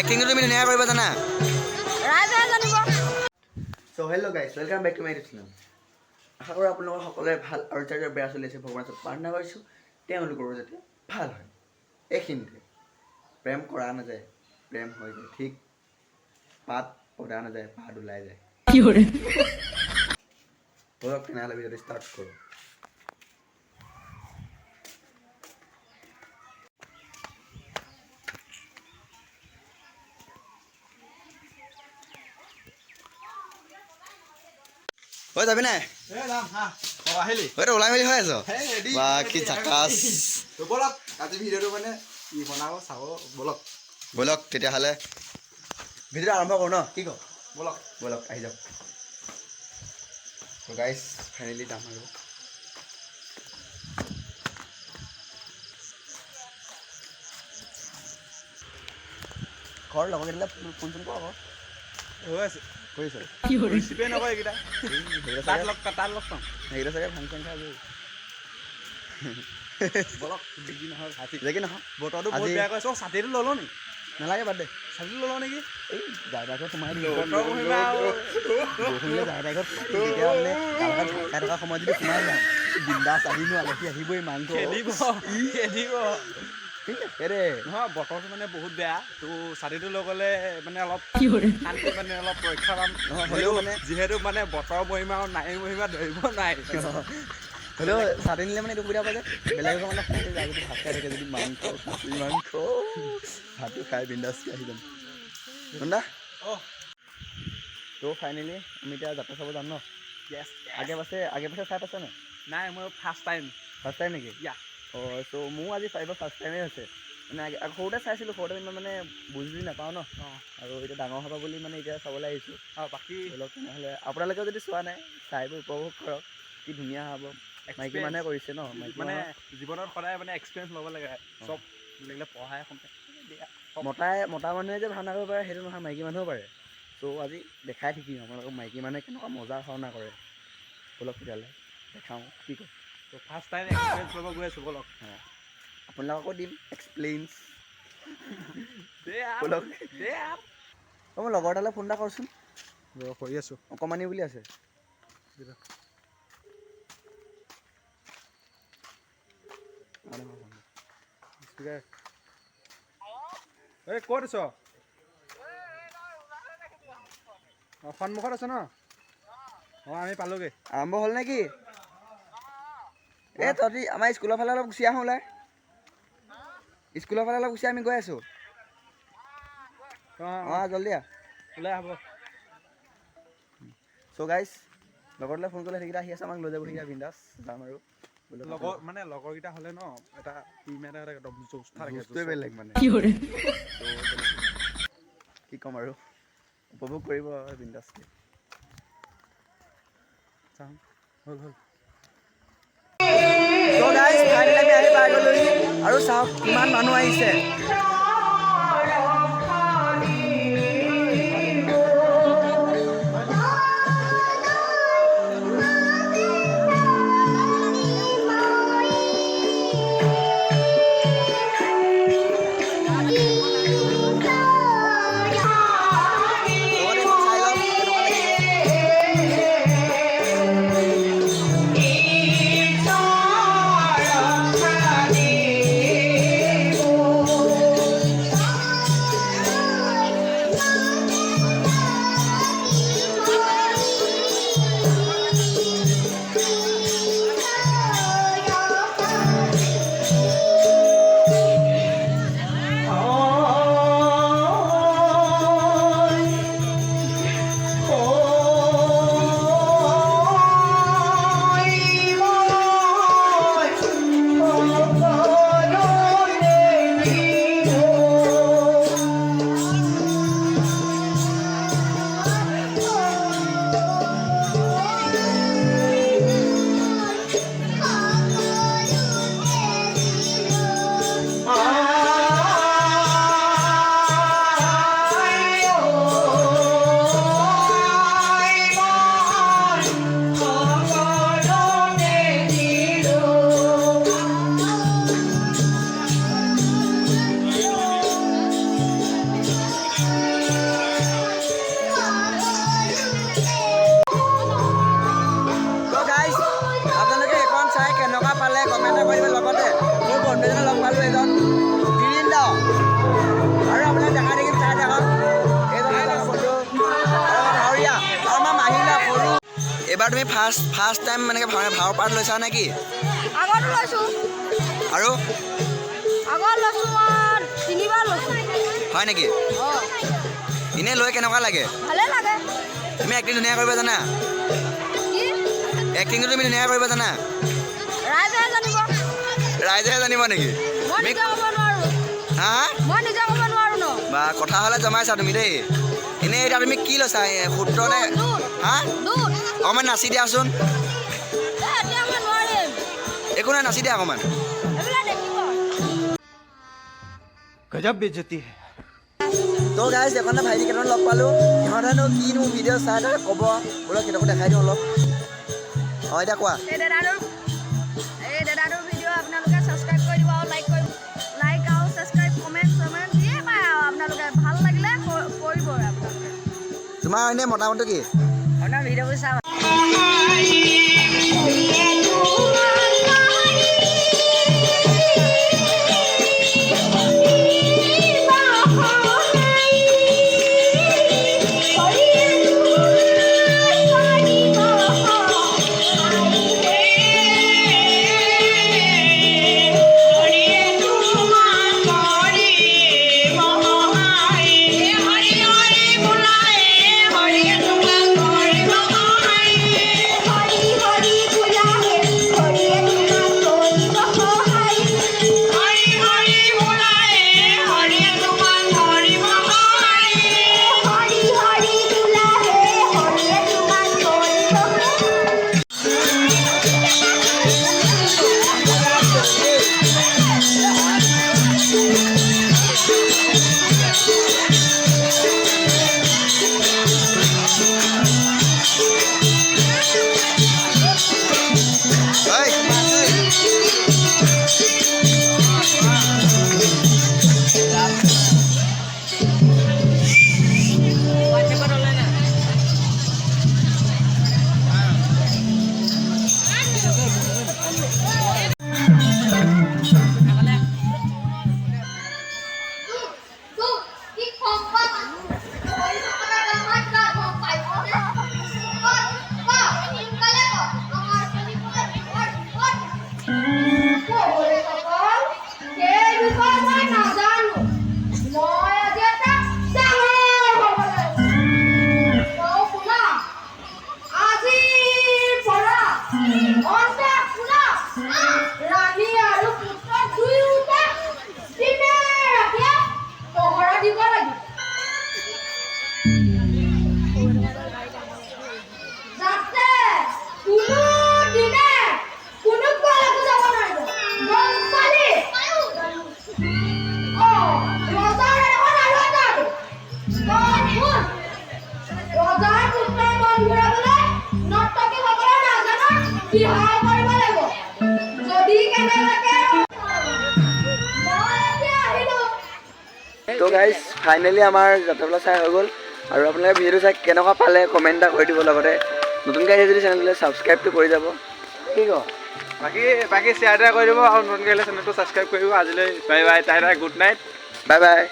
এক্টিংটো তুমি ধুনীয়া কৰিব জানা। ৰাইজে জানিব। So' hello' guys, welcome back to my YouTube channel. আশা কৰোঁ আপোনালোকৰ সকলোৰে ভাল আৰু যাৰ যাৰ বেয়া চলি আছে ভগৱানৰ ওচৰত প্ৰাৰ্থনা কৰিছোঁ তেওঁলোকৰো যাতে ভাল হয়। এইখিনিতে প্ৰেম কৰা নাযায়, প্ৰেম হৈ যায় ঠিক। পাত পদা নাযায়, পাত ওলাই যায়। বলক তেনেহ'লে ভিডিঅ'টো ষ্টাৰ্ট কৰোঁ। হৈ যাবি নাই? তই ওলাই মেলি হৈ আছ? বা কি চাকাচ। বলক আজি ভিডিঅ'টো মানে কি বনাব চাব বলক। বলক তেতিয়াহ'লে ভিডিঅ'টো আৰম্ভ কৰোঁ ন? কি কওঁ? বলক বলক আহি যাওক। গাইজ ফাইনেলি যাম আৰু ঘৰ লগৰকেইটালৈ ফোন চোন কৰ আকৌ। হৈ আছে কৰিছ? ৰিচিভে নকৰে এইকেইটা। তাত লগ পাম। সেইকেইটা চাগে ফাংচন খাই গৈ বলক বিজি নহয় দেখি নহয় বতৰটো বহুত আজি বেয়া কৰিছে। অ' ছাতিটো ল'লো নি? নালাগে বাদ দে। ছাতিটো ল'লো নেকি? এই যাই তাই ঘৰত সোমাই দিলোঁ বতৰ মহিমা আৰু বৰষুণ দিলে যাই তাই ঘৰত তেতিয়া মানে গালকাত খাই থকা সময়ত যদি সোমাই যাওঁ বিন্দাছ আহিনো আলহী আহিবই মাংস খেদিব ঠিক আছে দে। নহয় বতৰটো মানে বহুত বেয়া তো ছাতিটো লৈ গ'লে মানে অলপ শান্তি মানে অলপ ৰক্ষা পাম। হ'লেও মানে যিহেতু মানে বতৰৰ মহিমা আৰু নাৰীৰ মহিমা ধৰিব নাই। হ'লেও ছাতি নিলে মানে এইটো সুবিধা পায় যে বেলেগ এখন মানে খাই যায় যদি ভাত খাই থাকে যদি মাংস খাচী মাংস ভাতটো খাই বিন্দাছকৈ আহি যাম শুনা। অ' তো ফাইনেলি আমি এতিয়া যাত্ৰা চাব যাম ন? য়েছ আগে পাছে চাই পাইছে নাই? নাই মই ফাৰ্ষ্ট টাইম। ফাৰ্ষ্ট টাইম নেকি? ইয়া অঁ চ' মোৰো আজি ফাৰ্ষ্ট টাইমেই হৈছে মানে সৰুতে চাইছিলোঁ। সৰুতে ইমান মানে বুজি নাপাওঁ ন। অঁ আৰু এতিয়া ডাঙৰ হ'ব বুলি মানে এতিয়া চাবলৈ আহিছোঁ। আৰু বাকী অলপ তেনেহ'লে আপোনালোকেও যদি চোৱা নাই চাই উপভোগ কৰক। কি ধুনীয়া হ'ব। মাইকী মানুহে কৰিছে ন? মাইকী মানে মানুহ জীৱনত সদায় মানে এক্সপিৰিয়েঞ্চ ল'ব লাগে। চব লাগিলে পঢ়াই শুনাই মতা মানুহে যে ভাওনা কৰিব পাৰে সেইটো নহয়, মাইকী মানুহেও পাৰে। চ' আজি দেখাই থাকিম আপোনালোকক মাইকী মানুহে কেনেকুৱা মজা ভাওনা কৰে। বলক তেতিয়াহ'লে দেখাওঁ। কি কয়? ত' ফাৰ্ষ্ট টাইম এক্সপিৰিয়েঞ্চ ল'ব গৈ আছোঁ বলক। অঁ আপোনালোককো দিম এক্সপ্লেইনছ। দে বলক। অঁ মই লগৰ এটালৈ ফোন এটা কৰচোন। কৰি আছোঁ অকণমানি বুলি আছে। এই ক'ত আছ? অঁ সন্মুখত আছে ন? অঁ আমি পালোগৈ। আৰম্ভ হ'ল নে কি? এই তহঁতি আমাৰ স্কুলৰ ফালে অলপ গুচি আহোঁ ওলাই। স্কুলৰ ফালে অলপ গুচি আমি গৈ আছোঁ। অঁ জল্দি আহ। ওলাই হ'ব। চ' গাইজ লগৰটোলৈ ফোন কৰিলে সেইকেইটা আহি আছে আমাক লৈ যাব সেইকেইটা বিন্দাছ যাম আৰু লগৰকেইটা হ'লে ন এটা টিম এটা একদম বস্তুৱে বেলেগ মানে কি ক'ম আৰু উপভোগ কৰিব আৰু বিন্দাছকৈ চাওঁ। হ'ল চ' গাইজ ফাইনেলি আমি আহি পাই গ'লোহি আৰু চাওক কিমান মানুহ আহিছে। এইবাৰ তুমি ফাৰ্ষ্ট টাইম মানে ভাওৰ পাৰ্ট লৈছা নে কি? আগতো লৈছোঁ। আৰু আগত লৈছোঁ মই 3বাৰ লৈছোঁ। হয় নেকি? অঁ এনেই লৈ কেনেকুৱা লাগে? ভালেই লাগে। তুমি এক্টিং ধুনীয়া কৰিব জানা? কি এক্টিংটো তুমি ধুনীয়া কৰিব জানা? ৰাইজেহে জানিব। ৰাইজেহে জানিব নেকি? মই নিজে ক'ব নোৱাৰোঁ। হা মই নিজে ক'ব নোৱাৰোঁ ন। বা কথা হ'লে জমাইছা তুমি দেই। এনেই এতিয়া তুমি কি লৈছা সূত্ৰ নে? হা দুধ অকণমান নাচি দিয়াচোন। এতিয়া মই নোৱাৰিম। একো নাই, নাচি দিয়া অকণমান। এইবিলাক দেখিব। গজব বেজতি হে। তো গাইজ এখন ভাইটি কেইটামান লগ পালোঁ। সিহঁতেনো কিনো ভিডিঅ' চাই থাকে ক'ব বোলো সিহঁতকো দেখাই দিওঁ অলপ। অঁ এতিয়া কোৱা। এই দাদাটোৰ ভিডিঅ' আপোনালোকে ছাবস্ক্ৰাইব কৰি দিব আৰু লাইক আৰু ছাবস্ক্ৰাইব কমেণ্ট দিয়ে পায় আৰু আপোনালোকে ভাল লাগিলে কৰিব আপোনালোকে। তোমাৰ এনেই মতামতটো কি? আপোনাৰ ভিডিঅ'বোৰ চাওঁ। তো গাইজ ফাইনেলি আমাৰ যাত্ৰাপালা চাই হৈ গ'ল। আৰু আপোনালোকে ভিডিঅ'টো চাই কেনেকুৱা পালে কমেণ্ট এটা কৰি দিব। লগতে নতুনকৈ আহিছে যদি চেনেলটো ছাবস্ক্ৰাইবটো কৰি যাব। কি কওঁ? বাকী শ্বেয়াৰ এটা কৰি দিব আৰু নতুনকৈ আহিলে চেনেলটো ছাবস্ক্ৰাইব কৰিব। আজিলৈ bye bye, Tata, good night, bye bye.